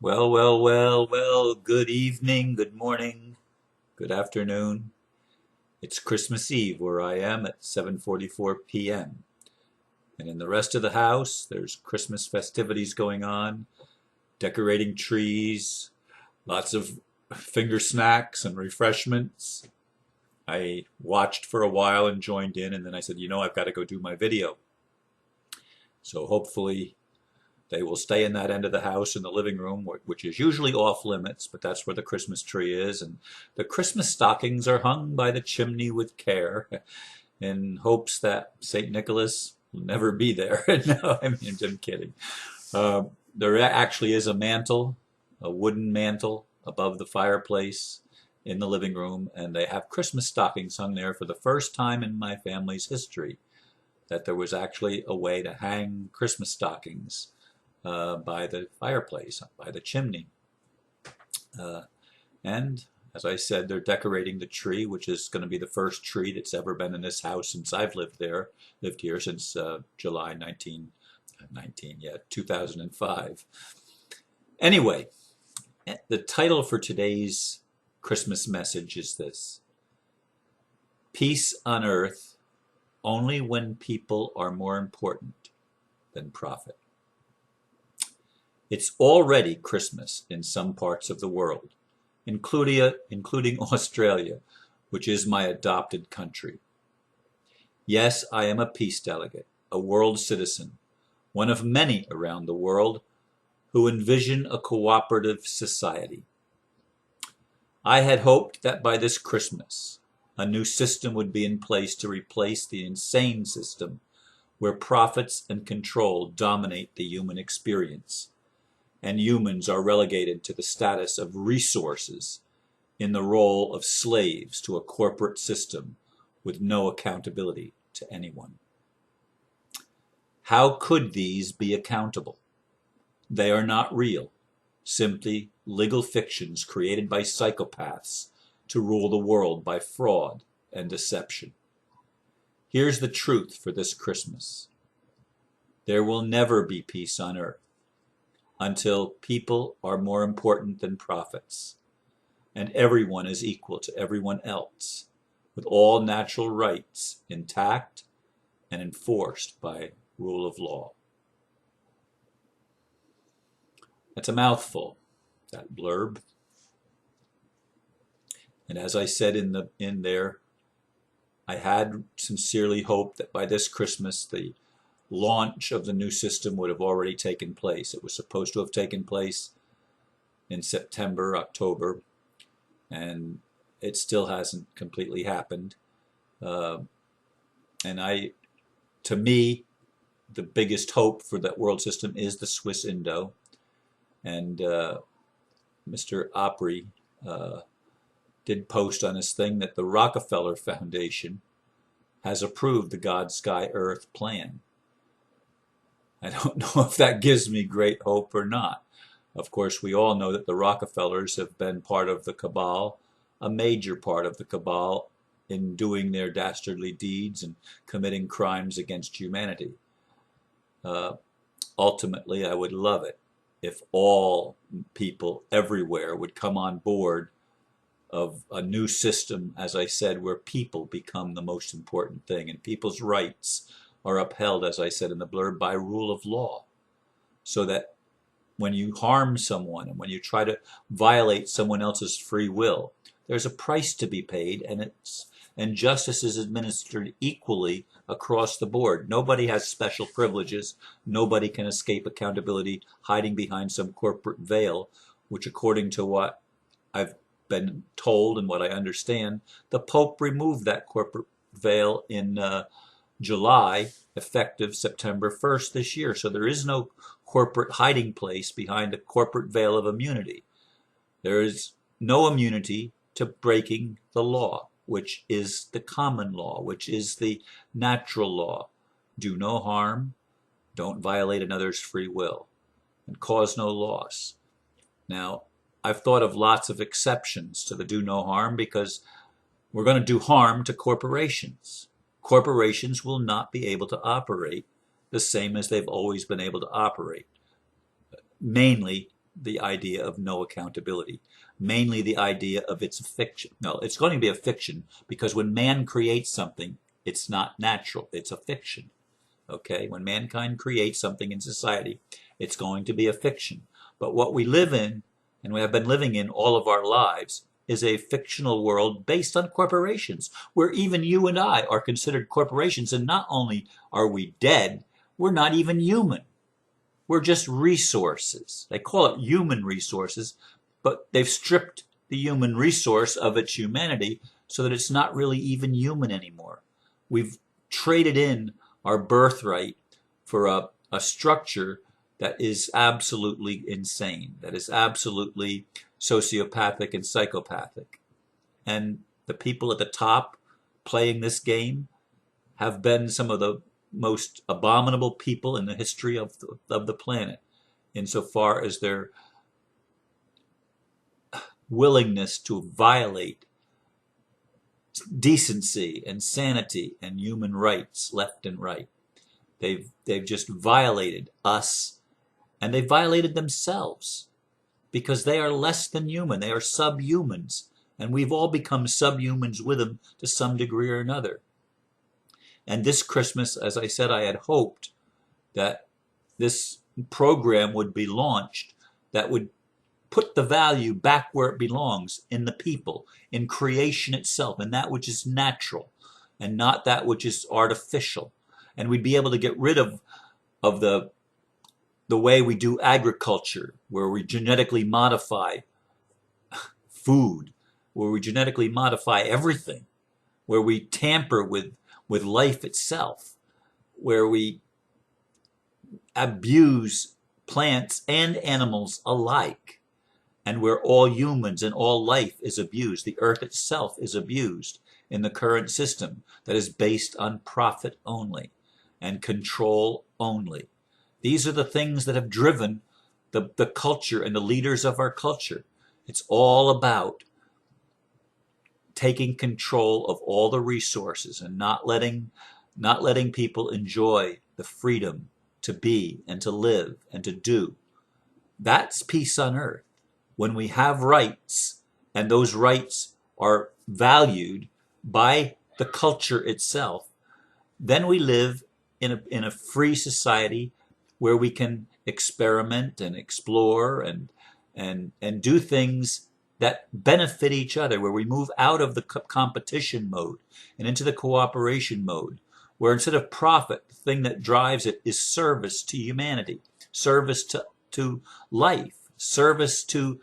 Well, good evening, good morning, good afternoon. It's Christmas Eve where I am at 7:44 p.m. And in the rest of the house, there's Christmas festivities going on, decorating trees, lots of finger snacks and refreshments. I watched for a while and joined in, and then I said, I've got to go do my video. So hopefully they will stay in that end of the house in the living room, which is usually off limits, but that's where the Christmas tree is. And the Christmas stockings are hung by the chimney with care in hopes that St. Nicholas will never be there. No, I'm kidding. There actually is a mantle, a wooden mantle above the fireplace in the living room, and they have Christmas stockings hung there for the first time in my family's history, that there was actually a way to hang Christmas stockings by the fireplace, by the chimney. And as I said, they're decorating the tree, which is going to be the first tree that's ever been in this house since I've lived here since July 2005. Anyway, the title for today's Christmas message is this: Peace on earth only when people are more important than profit. It's already Christmas in some parts of the world, including Australia, which is my adopted country. Yes, I am a peace delegate, a world citizen, one of many around the world who envision a cooperative society. I had hoped that by this Christmas, a new system would be in place to replace the insane system where profits and control dominate the human experience, and humans are relegated to the status of resources in the role of slaves to a corporate system with no accountability to anyone. How could these be accountable? They are not real, simply legal fictions created by psychopaths to rule the world by fraud and deception. Here's the truth for this Christmas. There will never be peace on earth until people are more important than profits, and everyone is equal to everyone else, with all natural rights intact and enforced by rule of law. That's a mouthful, that blurb. And as I said in there, I had sincerely hoped that by this Christmas the launch of the new system would have already taken place. It was supposed to have taken place in September, October, and it still hasn't completely happened. To me, the biggest hope for that world system is the Swiss Indo. And Mr. Opry did post on his thing that the Rockefeller Foundation has approved the God, Sky, Earth plan. I don't know if that gives me great hope or not. Of course, we all know that the Rockefellers have been part of the cabal, a major part of the cabal, in doing their dastardly deeds and committing crimes against humanity. Ultimately, I would love it if all people everywhere would come on board of a new system, as I said, where people become the most important thing and people's rights are upheld, as I said in the blurb, by rule of law, so that when you harm someone and when you try to violate someone else's free will, there's a price to be paid, and justice is administered equally across the board. Nobody has special privileges. Nobody can escape accountability hiding behind some corporate veil, which, according to what I've been told and what I understand, the Pope removed that corporate veil in July, effective September 1st this year. So there is no corporate hiding place behind a corporate veil of immunity. There is no immunity to breaking the law, which is the common law, which is the natural law. Do no harm, don't violate another's free will, and cause no loss. Now, I've thought of lots of exceptions to the do no harm because we're going to do harm to corporations. Corporations will not be able to operate the same as they've always been able to operate, mainly the idea of no accountability, mainly the idea of it's a fiction. No, it's going to be a fiction because when man creates something, it's not natural, it's a fiction. Okay, when mankind creates something in society, it's going to be a fiction. But what we live in, and we have been living in all of our lives, is a fictional world based on corporations, where even you and I are considered corporations, and not only are we dead, we're not even human. We're just resources. They call it human resources, but they've stripped the human resource of its humanity so that it's not really even human anymore. We've traded in our birthright for a structure that is absolutely insane, that is absolutely sociopathic and psychopathic. And the people at the top playing this game have been some of the most abominable people in the history of the planet, insofar as their willingness to violate decency and sanity and human rights left and right. They've just violated us, and they violated themselves because they are less than human. They are subhumans, and we've all become subhumans with them to some degree or another. And this Christmas, as I said, I had hoped that this program would be launched that would put the value back where it belongs, in the people, in creation itself, in that which is natural and not that which is artificial. And we'd be able to get rid of the way we do agriculture, where we genetically modify food, where we genetically modify everything, where we tamper with life itself, where we abuse plants and animals alike, and where all humans and all life is abused. The earth itself is abused in the current system that is based on profit only and control only. These are the things that have driven the culture and the leaders of our culture. It's all about taking control of all the resources and not letting people enjoy the freedom to be and to live and to do. That's peace on earth. When we have rights, and those rights are valued by the culture itself, then we live in a free society where we can experiment and explore and do things that benefit each other, where we move out of the competition mode and into the cooperation mode, where instead of profit, the thing that drives it is service to humanity, service to life, service to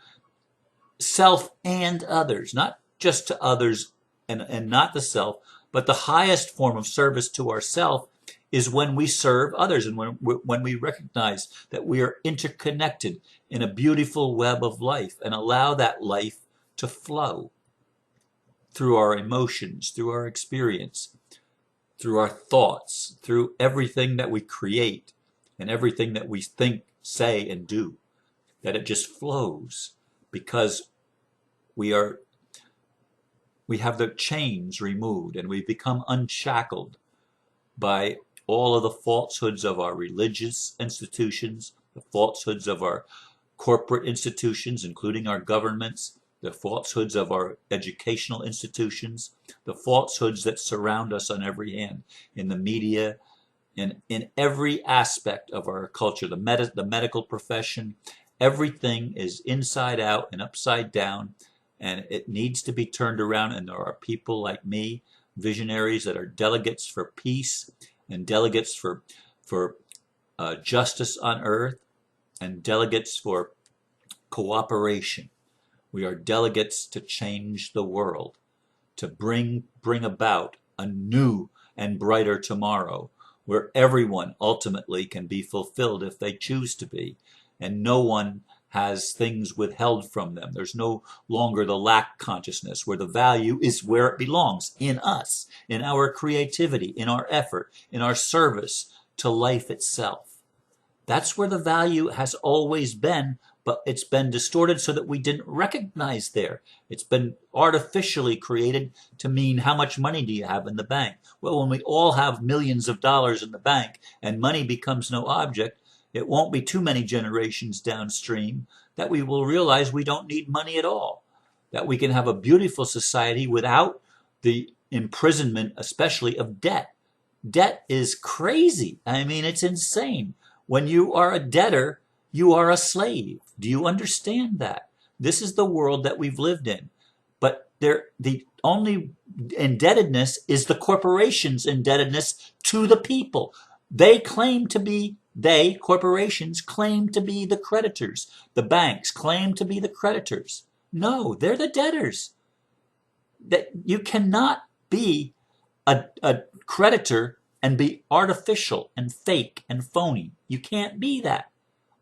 self and others, not just to others and not the self, but the highest form of service to ourself is when we serve others, and when we recognize that we are interconnected in a beautiful web of life and allow that life to flow through our emotions, through our experience, through our thoughts, through everything that we create and everything that we think, say, and do, that it just flows because we have the chains removed and we've become unshackled by all of the falsehoods of our religious institutions, the falsehoods of our corporate institutions, including our governments, the falsehoods of our educational institutions, the falsehoods that surround us on every hand, in the media, in every aspect of our culture, the medical profession. Everything is inside out and upside down, and it needs to be turned around. And there are people like me, visionaries, that are delegates for peace and delegates for justice on earth and delegates for cooperation. We are delegates to change the world, to bring about a new and brighter tomorrow where everyone ultimately can be fulfilled if they choose to be, and no one has things withheld from them. There's no longer the lack consciousness, where the value is where it belongs, in us, in our creativity, in our effort, in our service to life itself. That's where the value has always been, but it's been distorted so that we didn't recognize there. It's been artificially created to mean how much money do you have in the bank? Well, when we all have millions of dollars in the bank and money becomes no object, it won't be too many generations downstream that we will realize we don't need money at all, that we can have a beautiful society without the imprisonment, especially of debt. Debt is crazy. I mean, it's insane. When you are a debtor, you are a slave. Do you understand that? This is the world that we've lived in. But the only indebtedness is the corporation's indebtedness to the people. Corporations claim to be the creditors. The banks claim to be the creditors. No, they're the debtors. That you cannot be a creditor and be artificial and fake and phony. You can't be that.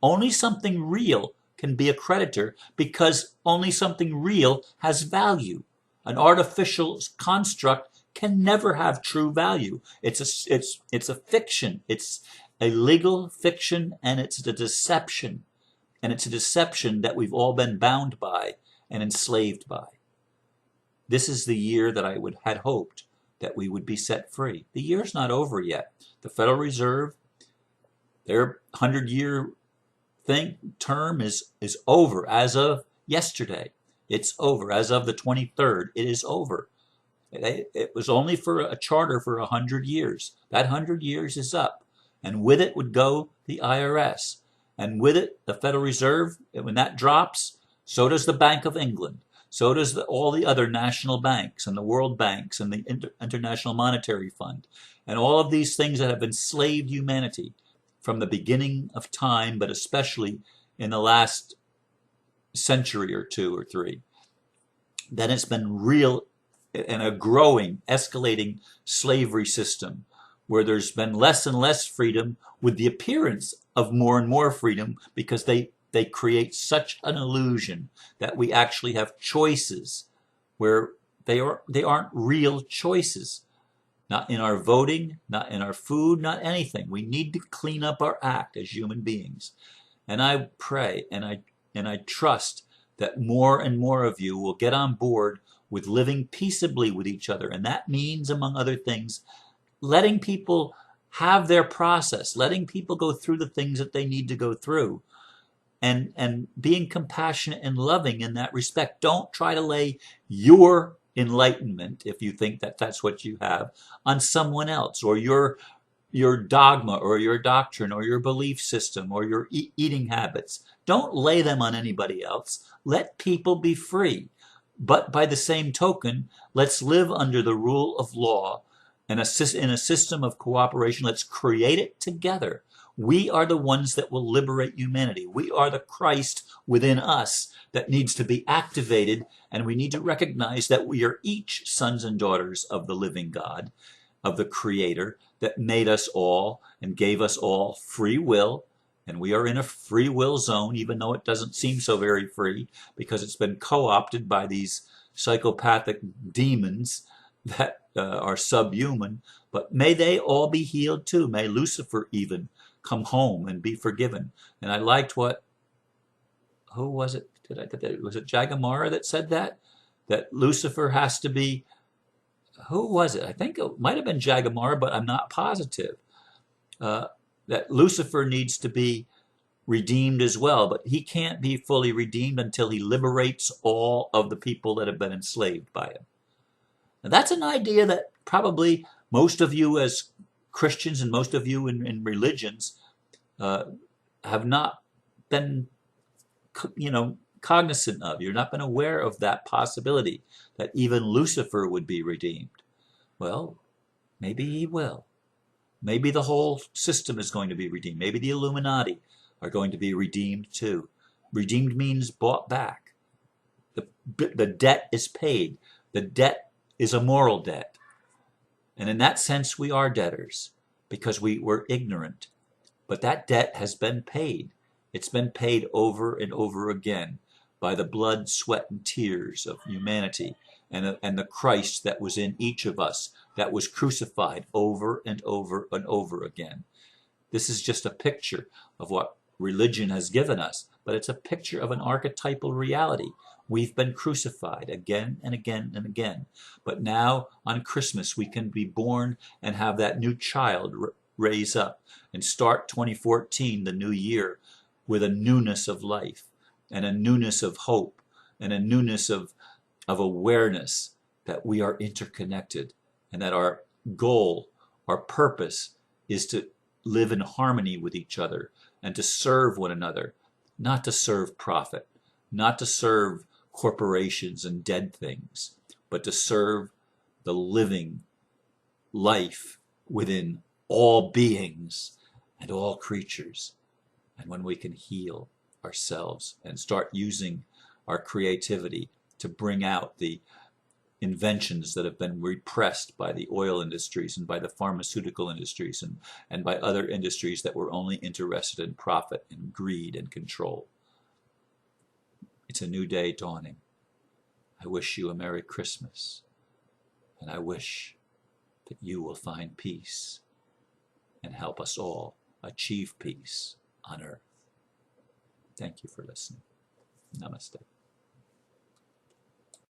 Only something real can be a creditor, because only something real has value. An artificial construct can never have true value. It's a fiction. It's a legal fiction, and it's a deception. And it's a deception that we've all been bound by and enslaved by. This is the year that I had hoped that we would be set free. The year's not over yet. The Federal Reserve, their 100-year term is over as of yesterday. It's over as of the 23rd. It is over. It was only for a charter for 100 years. That 100 years is up. And with it would go the IRS. And with it, the Federal Reserve. And when that drops, so does the Bank of England. So does all the other national banks and the world banks and the International Monetary Fund. And all of these things that have enslaved humanity from the beginning of time, but especially in the last century or two or three. Then it's been real and a growing, escalating slavery system where there's been less and less freedom with the appearance of more and more freedom, because they create such an illusion that we actually have choices where they aren't real choices. Not in our voting, not in our food, not anything. We need to clean up our act as human beings. And I pray and I trust that more and more of you will get on board with living peaceably with each other. And that means, among other things, letting people have their process, letting people go through the things that they need to go through, and being compassionate and loving in that respect. Don't try to lay your enlightenment, if you think that that's what you have, on someone else, or your dogma or your doctrine or your belief system or your eating habits. Don't lay them on anybody else. Let people be free. But by the same token, let's live under the rule of law and in a system of cooperation. Let's create it together. We are the ones that will liberate humanity. We are the Christ within us that needs to be activated, and we need to recognize that we are each sons and daughters of the living God, of the Creator that made us all and gave us all free will. And we are in a free will zone, even though it doesn't seem so very free, because it's been co-opted by these psychopathic demons that are subhuman. But may they all be healed too. May Lucifer even come home and be forgiven. And I liked who was it? Was it Jagamara that said that? That Lucifer has to be, who was it? I think it might have been Jagamara, but I'm not positive. That Lucifer needs to be redeemed as well, but he can't be fully redeemed until he liberates all of the people that have been enslaved by him. Now that's an idea that probably most of you as Christians and most of you in religions have not been, cognizant of. You've not been aware of that possibility, that even Lucifer would be redeemed. Well, maybe he will. Maybe the whole system is going to be redeemed. Maybe the Illuminati are going to be redeemed too. Redeemed means bought back. The debt is paid. The debt is a moral debt. And in that sense, we are debtors because we were ignorant. But that debt has been paid. It's been paid over and over again by the blood, sweat, and tears of humanity and the Christ that was in each of us, that was crucified over and over and over again. This is just a picture of what religion has given us, but it's a picture of an archetypal reality. We've been crucified again and again and again. But now on Christmas, we can be born and have that new child raise up and start 2014, the new year, with a newness of life. and a newness of hope and a newness of awareness that we are interconnected and that our goal, our purpose is to live in harmony with each other and to serve one another, not to serve profit, not to serve corporations and dead things, but to serve the living life within all beings and all creatures. And when we can heal ourselves and start using our creativity to bring out the inventions that have been repressed by the oil industries and by the pharmaceutical industries and by other industries that were only interested in profit and greed and control. It's a new day dawning. I wish you a Merry Christmas, and I wish that you will find peace and help us all achieve peace on earth. Thank you for listening. Namaste.